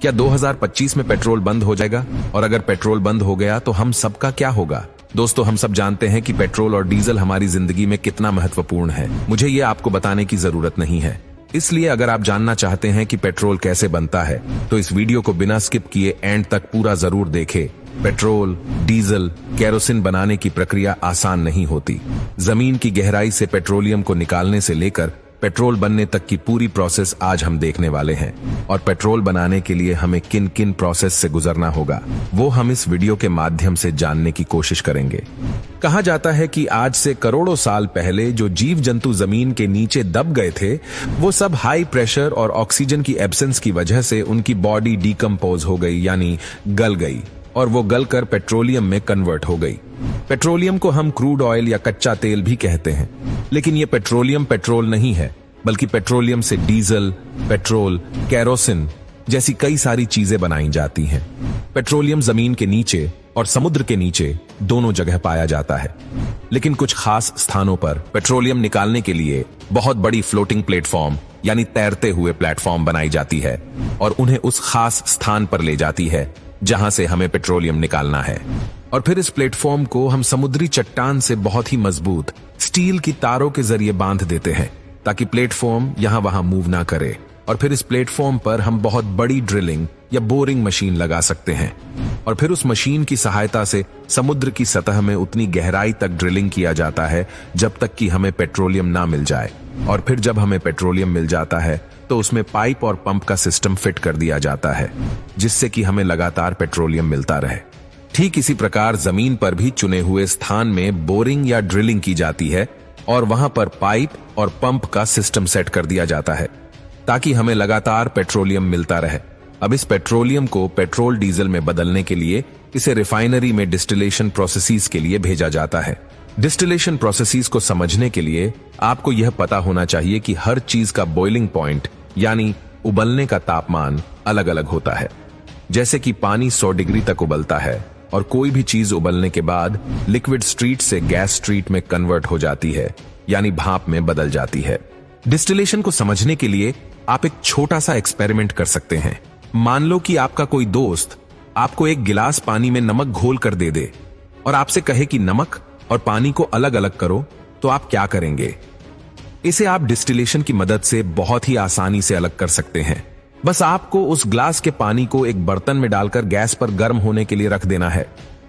क्या 2025 में पेट्रोल बंद हो जाएगा? और अगर पेट्रोल बंद हो गया तो हम सबका क्या होगा? दोस्तों, हम सब जानते हैं कि पेट्रोल और डीजल हमारी जिंदगी में कितना महत्वपूर्ण है। मुझे ये आपको बताने की जरूरत नहीं है। इसलिए अगर आप जानना चाहते हैं कि पेट्रोल कैसे बनता है तो इस वीडियो को बिना स्किप किए एंड तक पूरा जरूर देखें। पेट्रोल, डीजल, केरोसिन बनाने की प्रक्रिया आसान नहीं होती। जमीन की गहराई से पेट्रोलियम को निकालने से लेकर पेट्रोल बनने तक की पूरी प्रोसेस आज हम देखने वाले हैं। और पेट्रोल बनाने के लिए हमें किन किन प्रोसेस से गुजरना होगा वो हम इस वीडियो के माध्यम से जानने की कोशिश करेंगे। कहा जाता है कि आज से करोड़ों साल पहले जो जीव जंतु जमीन के नीचे दब गए थे वो सब हाई प्रेशर और ऑक्सीजन की एब्सेंस की वजह से उनकी बॉडी डिकम्पोज हो गई, यानी गल गई, और वो गलकर पेट्रोलियम में कन्वर्ट हो गई। पेट्रोलियम को हम क्रूड ऑयल या कच्चा तेल भी कहते हैं, लेकिन ये पेट्रोलियम पेट्रोल नहीं है, बल्कि पेट्रोलियम से डीजल, पेट्रोल, केरोसिन जैसी कई सारी चीजें बनाई जाती हैं। पेट्रोलियम जमीन के नीचे और समुद्र के नीचे दोनों जगह पाया जाता है, लेकिन कुछ खास स्थानों पर पेट्रोलियम निकालने के लिए बहुत बड़ी फ्लोटिंग प्लेटफॉर्म यानी तैरते हुए प्लेटफॉर्म बनाई जाती है और उन्हें उस खास स्थान पर ले जाती है जहां से हमें पेट्रोलियम निकालना है। और फिर इस प्लेटफॉर्म को हम समुद्री चट्टान से बहुत ही मजबूत स्टील की तारों के जरिए बांध देते हैं ताकि प्लेटफॉर्म यहां वहां मूव ना करे। और फिर इस प्लेटफॉर्म पर हम बहुत बड़ी ड्रिलिंग या बोरिंग मशीन लगा सकते हैं और फिर उस मशीन की सहायता से समुद्र की सतह में उतनी गहराई तक ड्रिलिंग किया जाता है जब तक कि हमें पेट्रोलियम ना मिल जाए। और फिर जब हमें पेट्रोलियम मिल जाता है तो उसमें पाइप और पंप का सिस्टम फिट कर दिया जाता है जिससे कि हमें लगातार पेट्रोलियम मिलता रहे। ठीक इसी प्रकार जमीन पर भी चुने हुए स्थान में बोरिंग या ड्रिलिंग की जाती है और वहां पर पाइप और पंप का सिस्टम सेट कर दिया जाता है ताकि हमें लगातार पेट्रोलियम मिलता रहे। अब इस पेट्रोलियम को पेट्रोल डीजल में बदलने के लिए इसे रिफाइनरी में डिस्टिलेशन प्रोसेसेस के लिए भेजा जाता है। डिस्टिलेशन प्रोसेसेस को समझने के लिए आपको यह पता होना चाहिए कि हर चीज का बॉइलिंग पॉइंट यानी उबलने का तापमान अलग अलग होता है। जैसे कि पानी 100 डिग्री तक उबलता है और कोई भी चीज उबलने के बाद लिक्विड स्ट्रीट से गैस स्ट्रीट में कन्वर्ट हो जाती है, यानी भाप में बदल जाती है। डिस्टिलेशन को समझने के लिए आप एक छोटा सा एक्सपेरिमेंट कर सकते हैं। मान लो कि आपका कोई दोस्त आपको एक गिलास पानी में नमक घोल कर दे दे और आपसे कहे कि नमक और पानी को अलग अलग करो, तो आप क्या करेंगे? इसे आप डिस्टिलेशन की मदद से बहुत ही आसानी से अलग कर सकते हैं। बस आपको उस ग्लास के पानी को एक बर्तन में डालकर गैस पर गर्म होने के लिए रख देना है,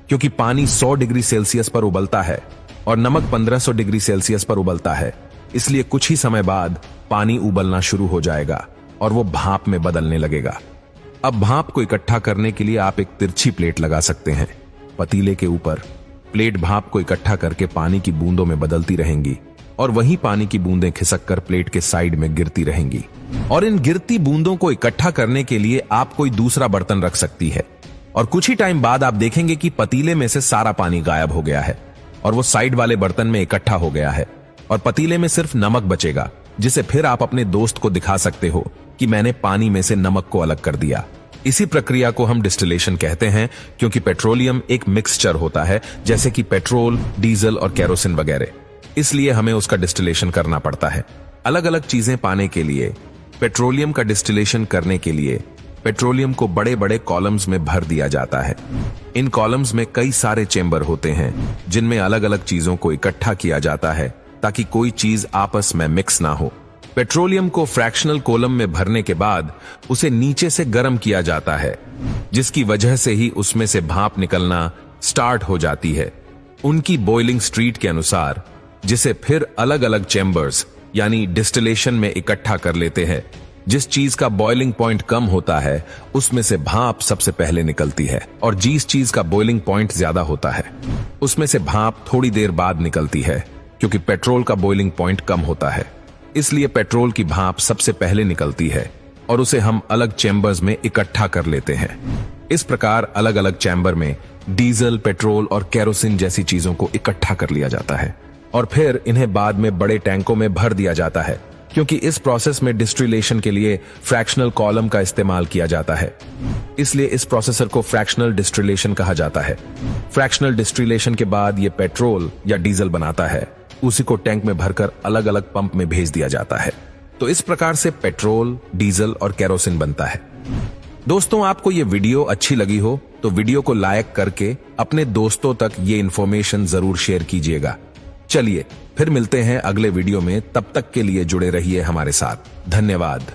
क्योंकि पानी 100 डिग्री सेल्सियस पर उबलता है और नमक 1500 डिग्री सेल्सियस पर उबलता है। इसलिए कुछ ही समय बाद पानी उबलना शुरू हो जाएगा और वो भाप में बदलने लगेगा। अब भाप को इकट्ठा करने के लिए आप एक तिरछी प्लेट लगा सकते हैं पतीले के ऊपर। प्लेट भाप को इकट्ठा करके पानी की बूंदों में बदलती रहेंगी और वही पानी की बूंदें खिसक कर प्लेट के साइड में गिरती रहेंगी। और इन गिरती बूंदों को इकट्ठा करने के लिए आप कोई दूसरा बर्तन रख सकती है और कुछ ही टाइम बाद आप देखेंगे कि पतीले में से सारा पानी गायब हो गया है और वो साइड वाले बर्तन में इकट्ठा हो गया है और पतीले में सिर्फ नमक बचेगा, जिसे फिर आप अपने दोस्त को दिखा सकते हो कि मैंने पानी में से नमक को अलग कर दिया। इसी प्रक्रिया को हम डिस्टिलेशन कहते हैं, क्योंकि पेट्रोलियम एक मिक्सचर होता है जैसे कि पेट्रोल, डीजल और केरोसिन वगैरह, इसलिए हमें उसका डिस्टिलेशन करना पड़ता है। अलग अलग चीजें पाने के लिए पेट्रोलियम का डिस्टिलेशन करने के लिए पेट्रोलियम को बड़े बड़े कॉलम्स में भर दिया जाता है। इन कॉलम्स में कई सारे चेंबर होते हैं जिनमें अलग अलग चीजों को इकट्ठा किया जाता है ताकि कोई चीज आपस में मिक्स ना हो। पेट्रोलियम को फ्रैक्शनल कॉलम में भरने के बाद उसे नीचे से गर्म किया जाता है, जिसकी वजह से ही उसमें से भाप निकलना स्टार्ट हो जाती है उनकी बॉइलिंग स्ट्रीट के अनुसार, जिसे फिर अलग अलग चेंबर्स यानी डिस्टिलेशन में इकट्ठा कर लेते हैं। जिस चीज का बॉइलिंग पॉइंट कम होता है उसमें से भाप सबसे पहले निकलती है और जिस चीज का बॉइलिंग पॉइंट ज्यादा होता है उसमें से भाप थोड़ी देर बाद निकलती है, क्योंकि पेट्रोल का बॉइलिंग पॉइंट कम होता है। इसलिए पेट्रोल की भाप सबसे पहले निकलती है और उसे हम अलग चैम्बर्स में इकट्ठा कर लेते हैं। इस प्रकार अलग अलग चैम्बर में डीजल, पेट्रोल और केरोसिन जैसी चीजों को इकट्ठा कर लिया जाता है और फिर इन्हें बाद में बड़े टैंकों में भर दिया जाता है, क्योंकि इस प्रोसेस में डिस्टिलेशन के लिए फ्रैक्शनल कॉलम का इस्तेमाल किया जाता है। इसलिए इस प्रोसेसर को फ्रैक्शनल डिस्टिलेशन कहा जाता है। फ्रैक्शनल डिस्टिलेशन के बाद ये पेट्रोल या डीजल बनाता है, उसी को टैंक में भरकर अलग अलग पंप में भेज दिया जाता है। तो इस प्रकार से पेट्रोल, डीजल और केरोसिन बनता है। दोस्तों, आपको ये वीडियो अच्छी लगी हो तो वीडियो को लाइक करके अपने दोस्तों तक ये इन्फॉर्मेशन जरूर शेयर कीजिएगा। चलिए फिर मिलते हैं अगले वीडियो में, तब तक के लिए जुड़े रहिए हमारे साथ। धन्यवाद।